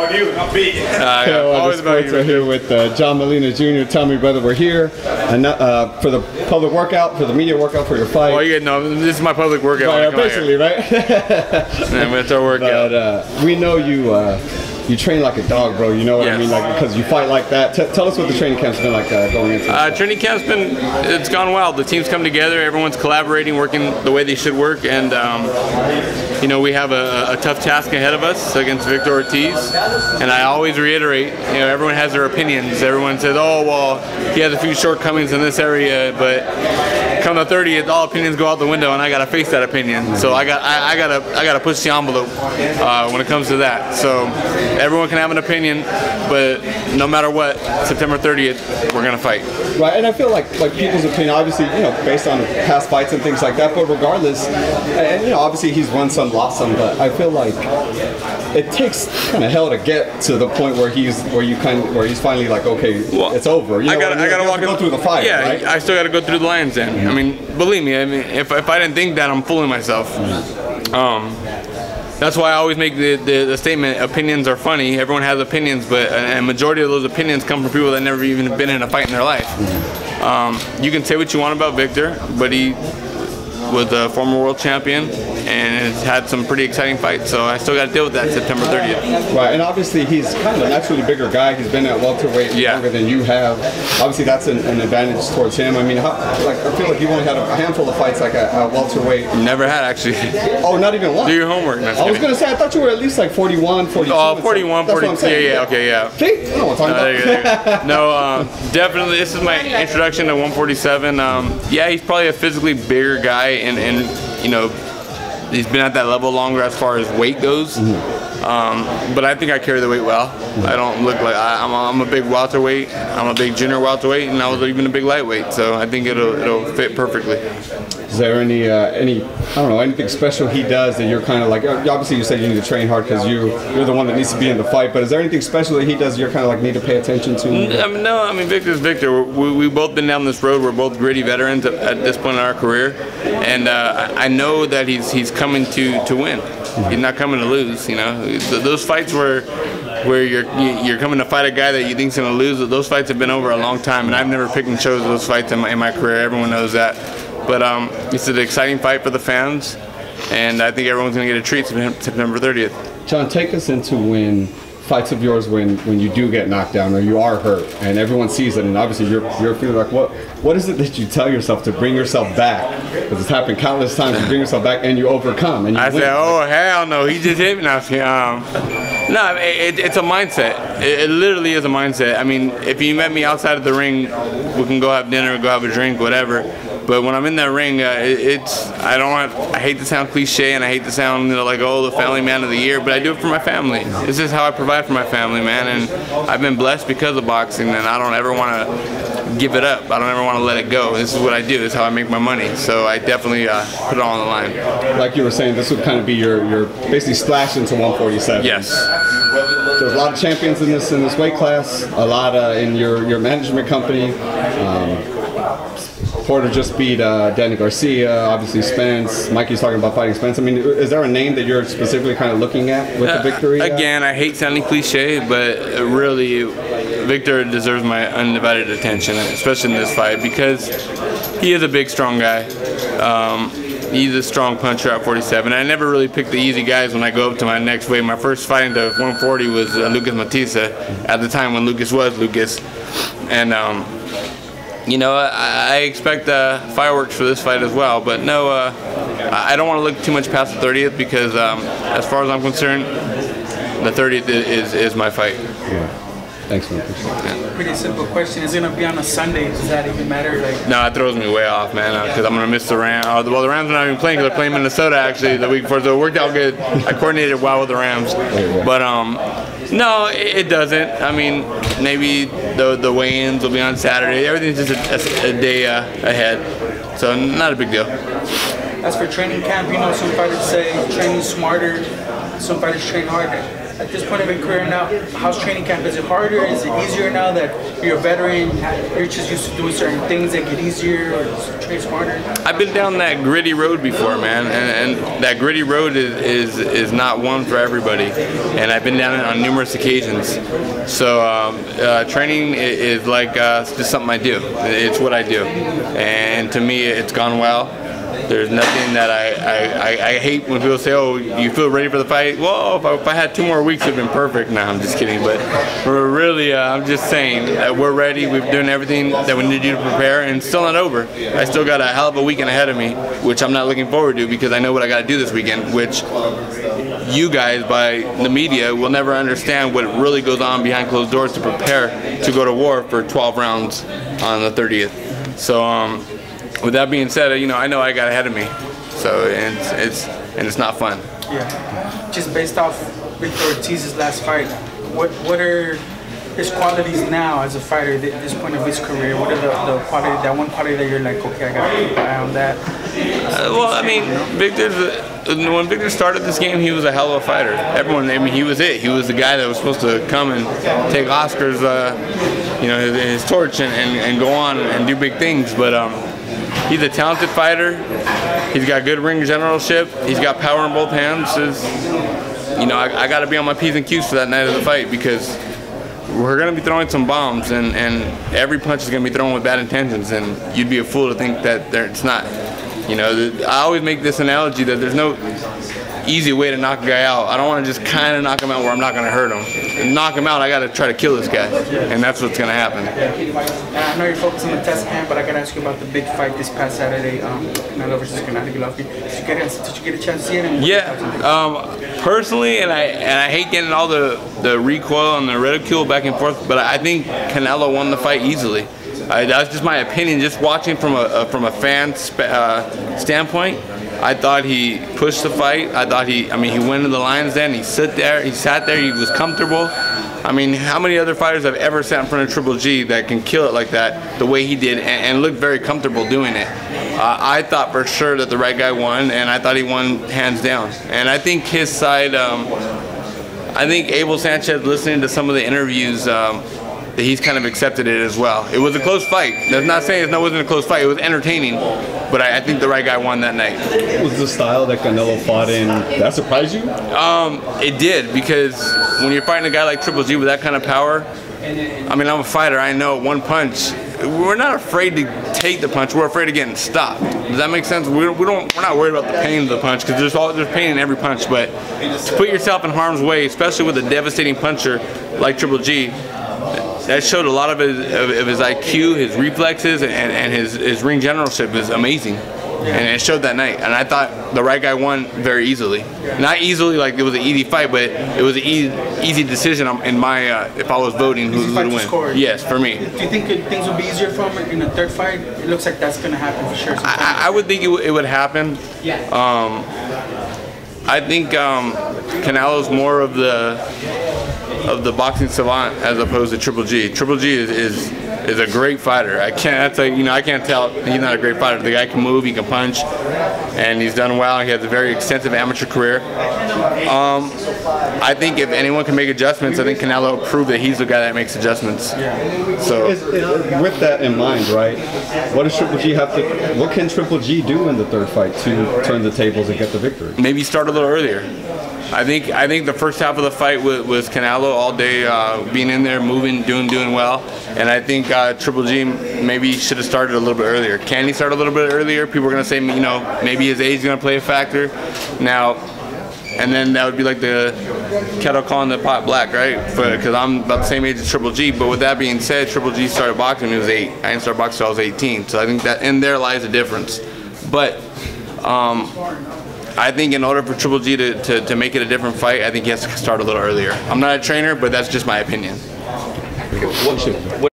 about you. I'm big. Always about you. We're here with John Molina Jr. Tell me, brother, we're here and for the public workout, for the media workout for your fight. Well, you know, this is my public workout. Basically, right? And it's our workout. But we know you train like a dog, bro. You know what I mean? Like, because you fight like that. Tell us what the training camp's been like going into this. Training camp's it's gone well. The team's come together. Everyone's collaborating, working the way they should work. And, you know, we have a tough task ahead of us against Victor Ortiz. And I always reiterate, you know, everyone has their opinions. Everyone says, oh, well, he has a few shortcomings in this area, but come the 30th, all opinions go out the window, and I gotta face that opinion. So I gotta push the envelope when it comes to that. So everyone can have an opinion, but no matter what, September 30th, we're gonna fight. Right, and I feel like people's opinion, obviously, you know, based on past fights and things like that. But regardless, and you know, obviously he's won some, lost some, but I feel like it takes kind of hell to get to the point where he's finally like, okay, well, it's over. You know I gotta go through the fire. Yeah, right? I still gotta go through the lion's den. I mean, believe me. I mean, if I didn't think that, I'm fooling myself. That's why I always make the statement: opinions are funny. Everyone has opinions, but a majority of those opinions come from people that never even been in a fight in their life. You can say what you want about Victor, but he was a former world champion and has had some pretty exciting fights, so I still got to deal with that September 30th. Right, and obviously he's kind of a naturally bigger guy. He's been at welterweight longer than you have. Obviously that's an advantage towards him. I mean, I feel like you've only had a handful of fights like at welterweight. Never had, actually. Oh, not even one? Do your homework. I was going to say, I thought you were at least like 41, 42. Oh, 41, 42, yeah, okay, yeah. See? I don't know what I'm talking about. No, definitely, this is my introduction to 147. Yeah, he's probably a physically bigger guy, and you know, he's been at that level longer as far as weight goes. But I think I carry the weight well. I don't look like I'm a big welterweight. I'm a big junior welterweight, and I was even a big lightweight. So I think it'll fit perfectly. Is there any I don't know, anything special he does that you're kind of like? Obviously, you said you need to train hard because you're the one that needs to be in the fight. But is there anything special that he does you're kind of like need to pay attention to? No, I mean Victor's Victor. We've both been down this road. We're both gritty veterans at this point in our career, and I know that he's coming to win. He's not coming to lose. You know, those fights where you're coming to fight a guy that you think's gonna lose. Those fights have been over a long time, and I've never picked and chose those fights in my career. Everyone knows that. But it's an exciting fight for the fans, and I think everyone's going to get a treat September 30th. John, take us into fights of yours when you do get knocked down or you are hurt, and everyone sees it, and obviously you're feeling like, what is it that you tell yourself to bring yourself back? Because it's happened countless times to bring yourself back, and you overcome. And you win. Say, oh, hell no, he just hit me now. No, it's a mindset. It literally is a mindset. I mean, if you met me outside of the ring, we can go have dinner, go have a drink, whatever. But when I'm in that ring, I hate to sound cliche, and I hate to sound like, oh, the family man of the year, but I do it for my family. This is how I provide for my family, man, and I've been blessed because of boxing, and I don't ever want to give it up. I don't ever want to let it go. This is what I do. This is how I make my money. So I definitely put it all on the line. Like you were saying, this would kind of be your basically splash into 147. Yes. There's a lot of champions in this weight class. A lot in your management company. Porter just beat Danny Garcia, obviously Spence. Mikey's talking about fighting Spence. I mean, is there a name that you're specifically kind of looking at with the victory? Again, I hate sounding cliche, but really, Victor deserves my undivided attention, especially in this fight, because he is a big, strong guy. He's a strong puncher at 47. I never really picked the easy guys when I go up to my next weight. My first fight into 140 was Lucas Matissa, at the time when Lucas was Lucas. And you know, I expect fireworks for this fight as well, but no, I don't want to look too much past the 30th because, as far as I'm concerned, the 30th is my fight. Yeah. Thanks, man. Yeah. Pretty simple question. Is it going to be on a Sunday? Does that even matter? No, it throws me way off, man, because I'm going to miss the Rams. Well, the Rams are not even playing because they're playing Minnesota, actually, the week before, so it worked out good. I coordinated well with the Rams. But, no, it doesn't. I mean, maybe the weigh-ins will be on Saturday. Everything's just a day ahead, so not a big deal. As for training camp, you know, some fighters say training smarter, some fighters train harder. at this point of your career now, how's training camp? Is it harder? Is it easier now that you're a veteran? You're just used to doing certain things that get easier or train smarter? I've been down that gritty road before, man, and that gritty road is not one for everybody. And I've been down it on numerous occasions. So training is like just something I do. It's what I do, and to me, it's gone well. There's nothing that I hate when people say, "Oh, you feel ready for the fight?" Well, if I had 2 more weeks, it'd been perfect. No, I'm just kidding. But we're really, I'm just saying that we're ready. We've done everything that we need to do to prepare, and it's still not over. I still got a hell of a weekend ahead of me, which I'm not looking forward to because I know what I got to do this weekend. Which you guys, by the media, will never understand what really goes on behind closed doors to prepare to go to war for 12 rounds on the 30th. So. With that being said, I know I got ahead of me, so it's not fun. Yeah. Just based off Victor Ortiz's last fight, what are his qualities now as a fighter at this point of his career? What are the quality, that one quality that you're like, okay, I gotta keep an eye on that? Well, I mean, when Victor started this game, he was a hell of a fighter. He was it. He was the guy that was supposed to come and take Oscar's, his torch and go on and do big things, but. He's a talented fighter. He's got good ring generalship. He's got power in both hands. I got to be on my P's and Q's for that night of the fight because we're going to be throwing some bombs, and every punch is going to be thrown with bad intentions, and you'd be a fool to think that it's not. I always make this analogy that there's no easy way to knock a guy out. I don't want to just kind of knock him out where I'm not going to hurt him. And knock him out, I got to try to kill this guy, and that's what's going to happen. I know you're focused on the test camp, but I got to ask you about the big fight this past Saturday, Canelo versus Canelo. Did you get a chance to see it? Yeah, personally, and I hate getting all the recoil and the ridicule back and forth, but I think Canelo won the fight easily. That's just my opinion. Just watching from a fan standpoint. I thought he pushed the fight. I thought he went to the lion's den. He sat there. He was comfortable. I mean, how many other fighters have ever sat in front of Triple G that can kill it like that, the way he did, and looked very comfortable doing it? I thought for sure that the right guy won, and I thought he won hands down. And I think his side, I think Abel Sanchez, listening to some of the interviews, that he's kind of accepted it as well. It was a close fight. That's not saying it wasn't a close fight. It was entertaining, but I think the right guy won that night. Was the style that Canelo fought in, that surprised you? It did, because when you're fighting a guy like Triple G with that kind of power, I mean, I'm a fighter. I know one punch. We're not afraid to take the punch. We're afraid of getting stopped. Does that make sense? We're not worried about the pain of the punch, because there's pain in every punch. But to put yourself in harm's way, especially with a devastating puncher like Triple G, that showed a lot of his IQ, his reflexes, and his ring generalship is amazing. And it showed that night. And I thought the right guy won very easily. Not easily like it was an easy fight, but it was an easy decision in my, if I was voting, who would win. Yes, for me. Do you think things will be easier for him in the third fight? It looks like that's going to happen for sure. I would think it would happen. I think Canelo's more of the boxing savant as opposed to Triple G. Triple G is a great fighter. I can't tell he's not a great fighter. The guy can move, he can punch, and he's done well. He has a very extensive amateur career. I think if anyone can make adjustments, I think Canelo proved that he's the guy that makes adjustments. So with that in mind, right? What can Triple G do in the third fight to turn the tables and get the victory? Maybe start a little earlier. I think the first half of the fight was Canelo all day, being in there, moving, doing well. And I think Triple G maybe should have started a little bit earlier. Can he start a little bit earlier? People are going to say, maybe his age is going to play a factor. Now, and then that would be like the kettle calling the pot black, right? Because I'm about the same age as Triple G. But with that being said, Triple G started boxing when he was 8. I didn't start boxing until I was 18. So I think that in there lies a difference. But I think in order for Triple G to make it a different fight, I think he has to start a little earlier. I'm not a trainer, but that's just my opinion. What